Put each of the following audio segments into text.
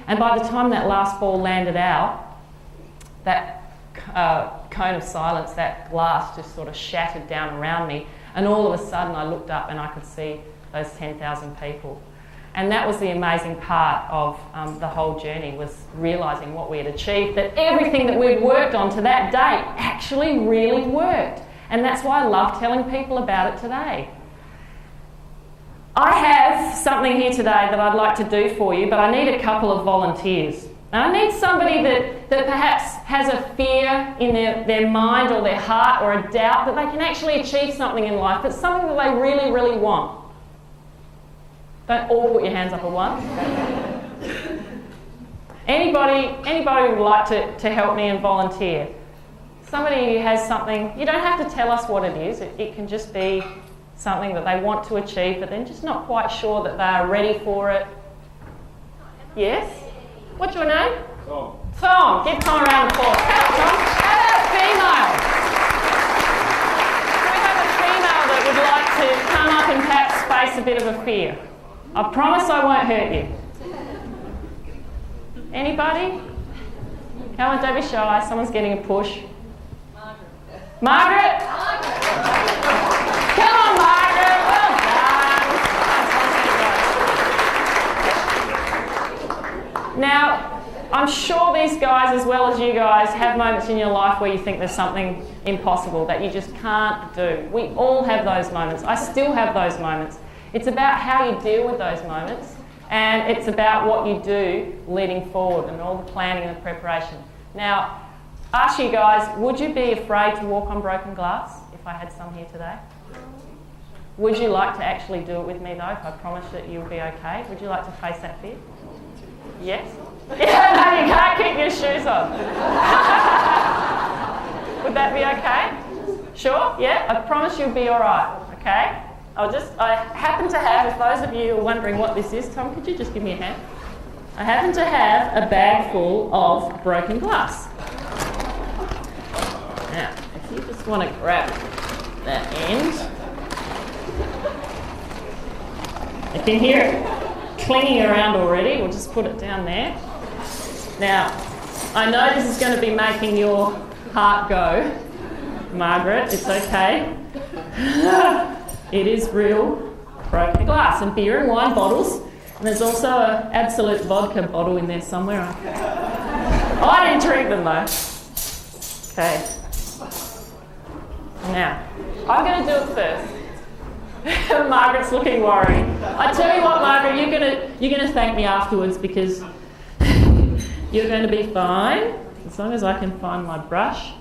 And by the time that last ball landed out, that cone of silence, that glass just sort of shattered down around me. And all of a sudden I looked up and I could see those 10,000 people. And that was the amazing part of the whole journey, was realising what we had achieved, that everything that we'd worked on to that date actually really worked. And that's why I love telling people about it today. I have something here today that I'd like to do for you, but I need a couple of volunteers. Now, I need somebody that perhaps has a fear in their mind or their heart, or a doubt that they can actually achieve something in life, but something that they really, really want. Don't all put your hands up at once. Anybody would like to help me and volunteer? Somebody who has something, you don't have to tell us what it is. It can just be something that they want to achieve, but they're just not quite sure that they are ready for it. Yes? What's your name? Tom. Tom. Give Tom a round of applause. Tom. How about a female? Do we have a female that would like to come up and perhaps face a bit of a fear? I promise I won't hurt you. Anybody? Come on, don't be shy. Someone's getting a push. Margaret? Come on, Margaret. Well done. Now, I'm sure these guys, as well as you guys, have moments in your life where you think there's something impossible that you just can't do. We all have those moments. I still have those moments. It's about how you deal with those moments, and it's about what you do leading forward and all the planning and the preparation. Now, ask you guys, would you be afraid to walk on broken glass if I had some here today? Would you like to actually do it with me though, if I promise that you'll be okay? Would you like to face that fear? Yes? Yeah, no, you can't keep your shoes on. Would that be okay? Sure? Yeah? I promise you'll be alright, okay? I happen to have, if those of you who are wondering what this is, Tom, could you just give me a hand? I happen to have a bag full of broken glass. Now, if you just want to grab that end, you can hear it clinging around already. We'll just put it down there. Now, I know this is going to be making your heart go, Margaret, it's okay. It is real broken glass, and beer and wine bottles, and there's also an Absolute vodka bottle in there somewhere. I didn't drink them though. Okay. Now, I'm going to do it first. Margaret's looking worried. I tell you what, Margaret, you're going to thank me afterwards, because you're going to be fine as long as I can find my brush.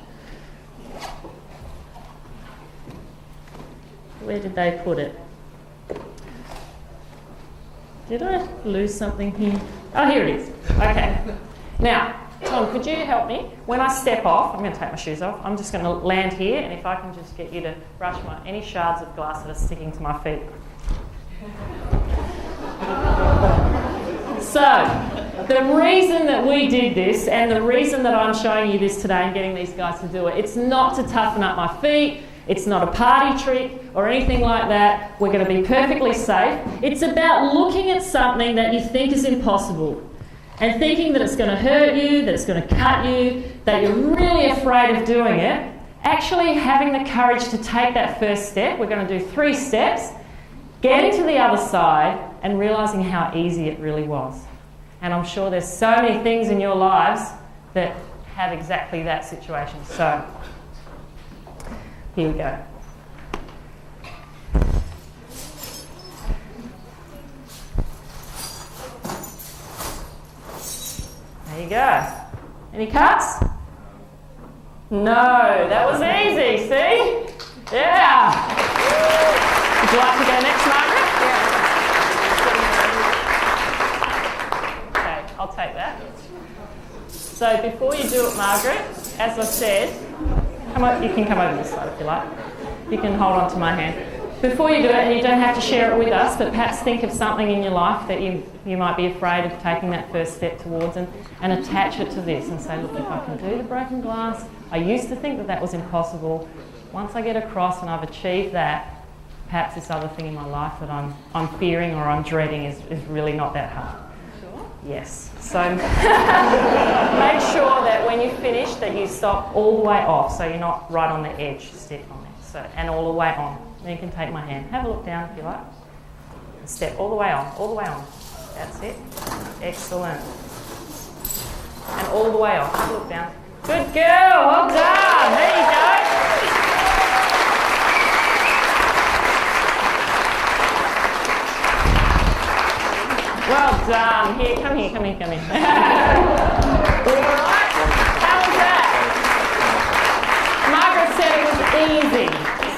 Where did they put it? Did I lose something here? Oh, here it is. Okay. Now, Tom, could you help me? When I step off, I'm going to take my shoes off. I'm just going to land here, and if I can just get you to brush any shards of glass that are sticking to my feet. So, the reason that we did this, and the reason that I'm showing you this today and getting these guys to do it, it's not to toughen up my feet. It's not a party trick or anything like that. We're going to be perfectly safe. It's about looking at something that you think is impossible and thinking that it's going to hurt you, that it's going to cut you, that you're really afraid of doing it. Actually having the courage to take that first step. We're going to do 3 steps. Getting to the other side and realising how easy it really was. And I'm sure there's so many things in your lives that have exactly that situation. So, here we go. There you go. Any cuts? No, that was easy, see? Yeah. Would you like to go next, Margaret? Yeah. Okay, I'll take that. So before you do it, Margaret, as I said, you can come over this side if you like. You can hold on to my hand. Before you do it, and you don't have to share it with us, but perhaps think of something in your life that you might be afraid of taking that first step towards, and attach it to this and say, look, if I can do the broken glass, I used to think that was impossible. Once I get across and I've achieved that, perhaps this other thing in my life that I'm fearing or I'm dreading is really not that hard. Sure. Yes. So make sure that when you finish that you stop all the way off, so you're not right on the edge, step on it. So, and all the way on. Then you can take my hand. Have a look down if you like. And step all the way on, all the way on. That's it. Excellent. And all the way off. Have a look down. Good girl. Well done. There you go. Well done. Here, come here. All right. How was that? Margaret said it was easy.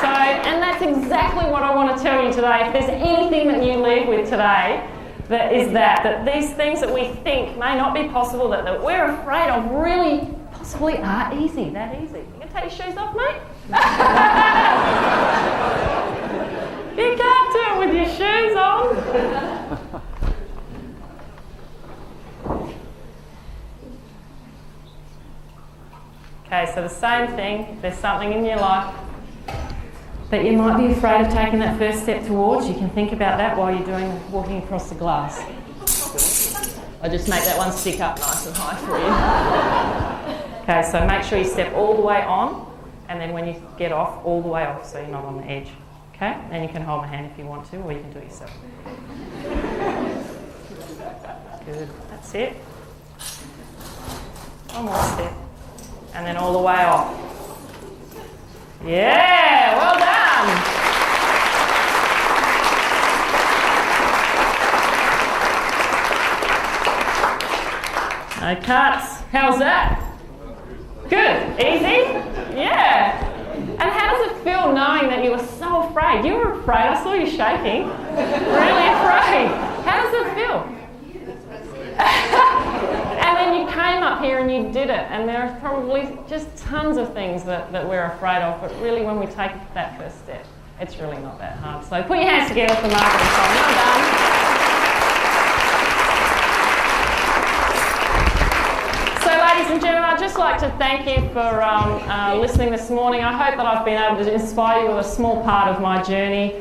So, and that's exactly what I want to tell you today. If there's anything that you leave with today, that these things that we think may not be possible, that we're afraid of, really possibly are easy. That easy. You can take your shoes off, mate. You can't do it with your shoes on. Okay, so the same thing, if there's something in your life that you might be afraid of taking that first step towards, you can think about that while you're walking across the glass. I'll just make that one stick up nice and high for you. Okay, so make sure you step all the way on, and then when you get off, all the way off so you're not on the edge. Okay, and you can hold my hand if you want to, or you can do it yourself. Good, that's it. One more step. And then all the way off. Yeah, well done. No cuts. How's that? Good. Easy? Yeah. And how does it feel knowing that you were so afraid? You were afraid. I saw you shaking. Really afraid. How does it feel? And then you came up here and you did it, and there are probably just tons of things that we're afraid of, but really when we take that first step, it's really not that hard. So put your hands together for Margaret and Tom. Well done. So ladies and gentlemen, I'd just like to thank you for listening this morning. I hope that I've been able to inspire you with a small part of my journey.